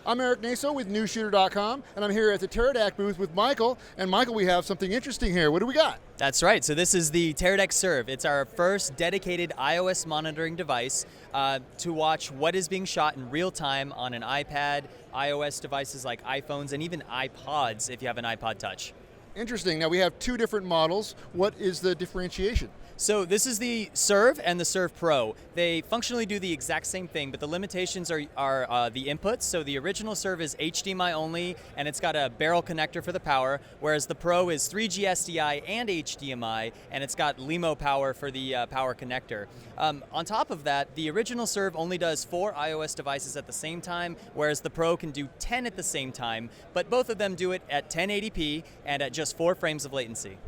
I'm Eric Naso with Newsshooter.com, and I'm here at the Teradek booth with Michael. And Michael, we have something interesting here. What do we got? That's right. So this is the Teradek Serv. It's our first dedicated iOS monitoring device to watch what is being shot in real time on an iPad, iOS devices like iPhones, and even iPods if you have an iPod Touch. Interesting. Now we have two different models. What is the differentiation? So this is the Serv and the Serv Pro. They functionally do the exact same thing, but the limitations are the inputs. So the original Serv is HDMI only, and it's got a barrel connector for the power, whereas the Pro is 3G SDI and HDMI, and it's got LEMO power for the power connector. On top of that, the original Serv only does 4 iOS devices at the same time, whereas the Pro can do 10 at the same time, but both of them do it at 1080p and at just 4 frames of latency.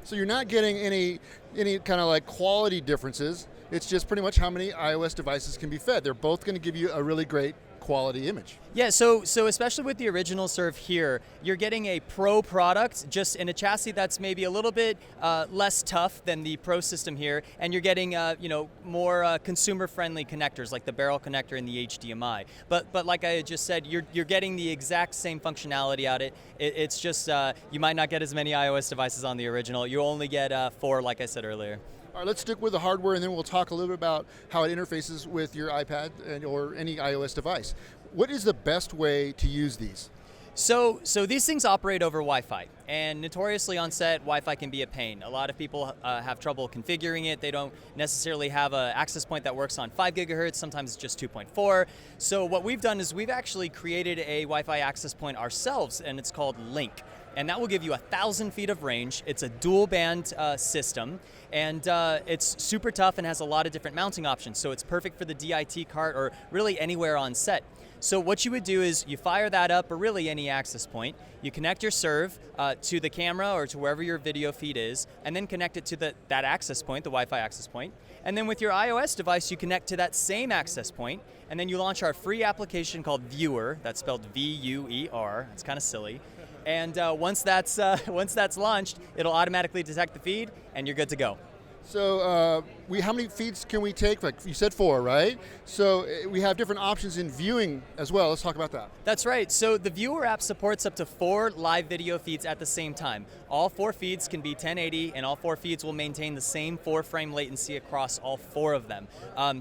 So you're not getting any kind of like quality differences. It's just pretty much how many iOS devices can be fed. They're both going to give you a really great quality image. Yeah, so especially with the original Serv here, you're getting a Pro product just in a chassis that's maybe a little bit less tough than the Pro system here, and you're getting more consumer-friendly connectors like the barrel connector and the HDMI. But like I just said, you're getting the exact same functionality out of it. It's just you might not get as many iOS devices on the original. You only get 4, like I said earlier. All right, let's stick with the hardware, and then we'll talk a little bit about how it interfaces with your iPad or any iOS device. What is the best way to use these? So these things operate over Wi-Fi, and notoriously on set, Wi-Fi can be a pain. A lot of people have trouble configuring it. They don't necessarily have an access point that works on 5 gigahertz. Sometimes it's just 2.4. So what we've done is we've actually created a Wi-Fi access point ourselves, and it's called Link. And that will give you 1,000 feet of range. It's a dual band system, and it's super tough and has a lot of different mounting options. So it's perfect for the DIT cart or really anywhere on set. So what you would do is you fire that up, or really any access point. You connect your Serv to the camera or to wherever your video feed is, and then connect it to that access point, the Wi-Fi access point. And then with your iOS device, you connect to that same access point, and then you launch our free application called Viewer. That's spelled V-U-E-R. It's kind of silly. And once that's launched, it'll automatically detect the feed, and you're good to go. So how many feeds can we take? Like you said 4, right? So we have different options in viewing as well. Let's talk about that. That's right. So the Viewer app supports up to 4 live video feeds at the same time. All 4 feeds can be 1080, and all 4 feeds will maintain the same 4-frame latency across all 4 of them.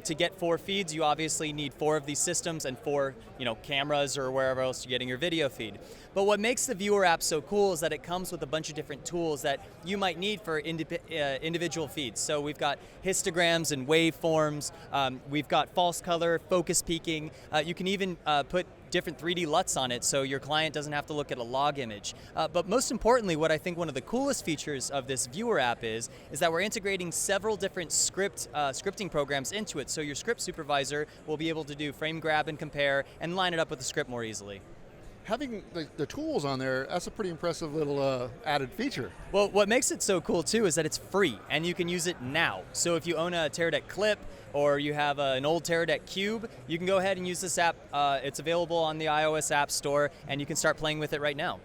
To get 4 feeds, you obviously need 4 of these systems and 4, cameras or wherever else you're getting your video feed. But what makes the Viewer app so cool is that it comes with a bunch of different tools that you might need for individual feeds. So we've got histograms and waveforms. We've got false color, focus peaking. You can even put different 3D LUTs on it, so your client doesn't have to look at a log image. But most importantly, what I think one of the coolest features of this Viewer app is that we're integrating several different scripting programs into it. So your script supervisor will be able to do frame grab and compare and line it up with the script more easily. Having the tools on there, that's a pretty impressive little added feature. Well, what makes it so cool too is that it's free, and you can use it now. So if you own a Teradek Clip, or you have an old Teradek Cube, you can go ahead and use this app. It's available on the iOS App Store, and you can start playing with it right now.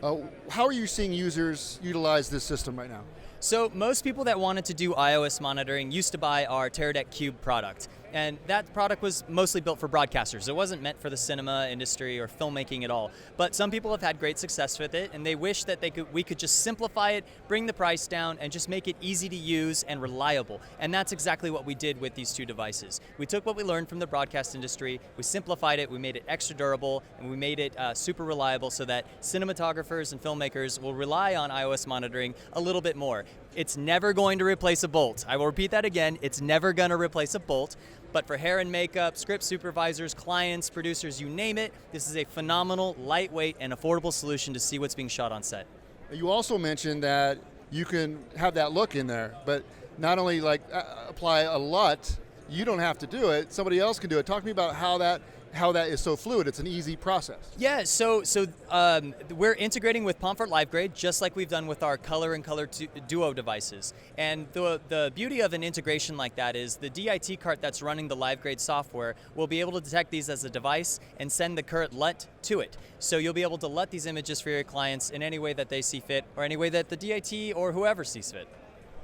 How are you seeing users utilize this system right now? So most people that wanted to do iOS monitoring used to buy our Teradek Cube product. And that product was mostly built for broadcasters. It wasn't meant for the cinema industry or filmmaking at all. But some people have had great success with it, and they wish that we could just simplify it, bring the price down, and just make it easy to use and reliable. And that's exactly what we did with these 2 devices. We took what we learned from the broadcast industry, we simplified it, we made it extra durable, and we made it super reliable so that cinematographers and filmmakers will rely on iOS monitoring a little bit more. It's never going to replace a bolt. I will repeat that again. It's never going to replace a bolt. But for hair and makeup, script supervisors, clients, producers, you name it, this is a phenomenal, lightweight, and affordable solution to see what's being shot on set. You also mentioned that you can have that look in there, but not only apply a LUT, you don't have to do it, somebody else can do it. Talk to me about how that is so fluid. It's an easy process. Yeah, so we're integrating with Pomfret LiveGrade just like we've done with our Color and Color Duo devices. And the beauty of an integration like that is the DIT cart that's running the LiveGrade software will be able to detect these as a device and send the current LUT to it. So you'll be able to LUT these images for your clients in any way that they see fit, or any way that the DIT or whoever sees fit.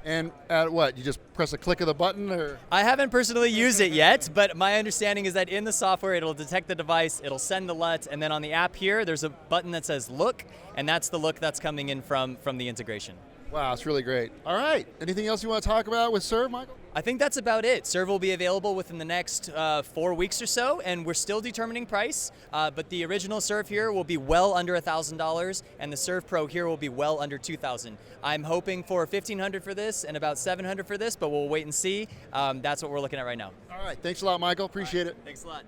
And at what? You just press a click of the button, or? I haven't personally used it yet, but my understanding is that in the software, it'll detect the device, it'll send the LUT, and then on the app here, there's a button that says look, and that's the look that's coming in from the integration. Wow, it's really great. All right, anything else you want to talk about with Serv, Michael? I think that's about it. Serv will be available within the next 4 weeks or so, and we're still determining price, but the original Serv here will be well under $1,000, and the Serv Pro here will be well under $2,000. I'm hoping for $1,500 for this and about $700 for this, but we'll wait and see. That's what we're looking at right now. All right, thanks a lot, Michael. Appreciate it. Thanks a lot.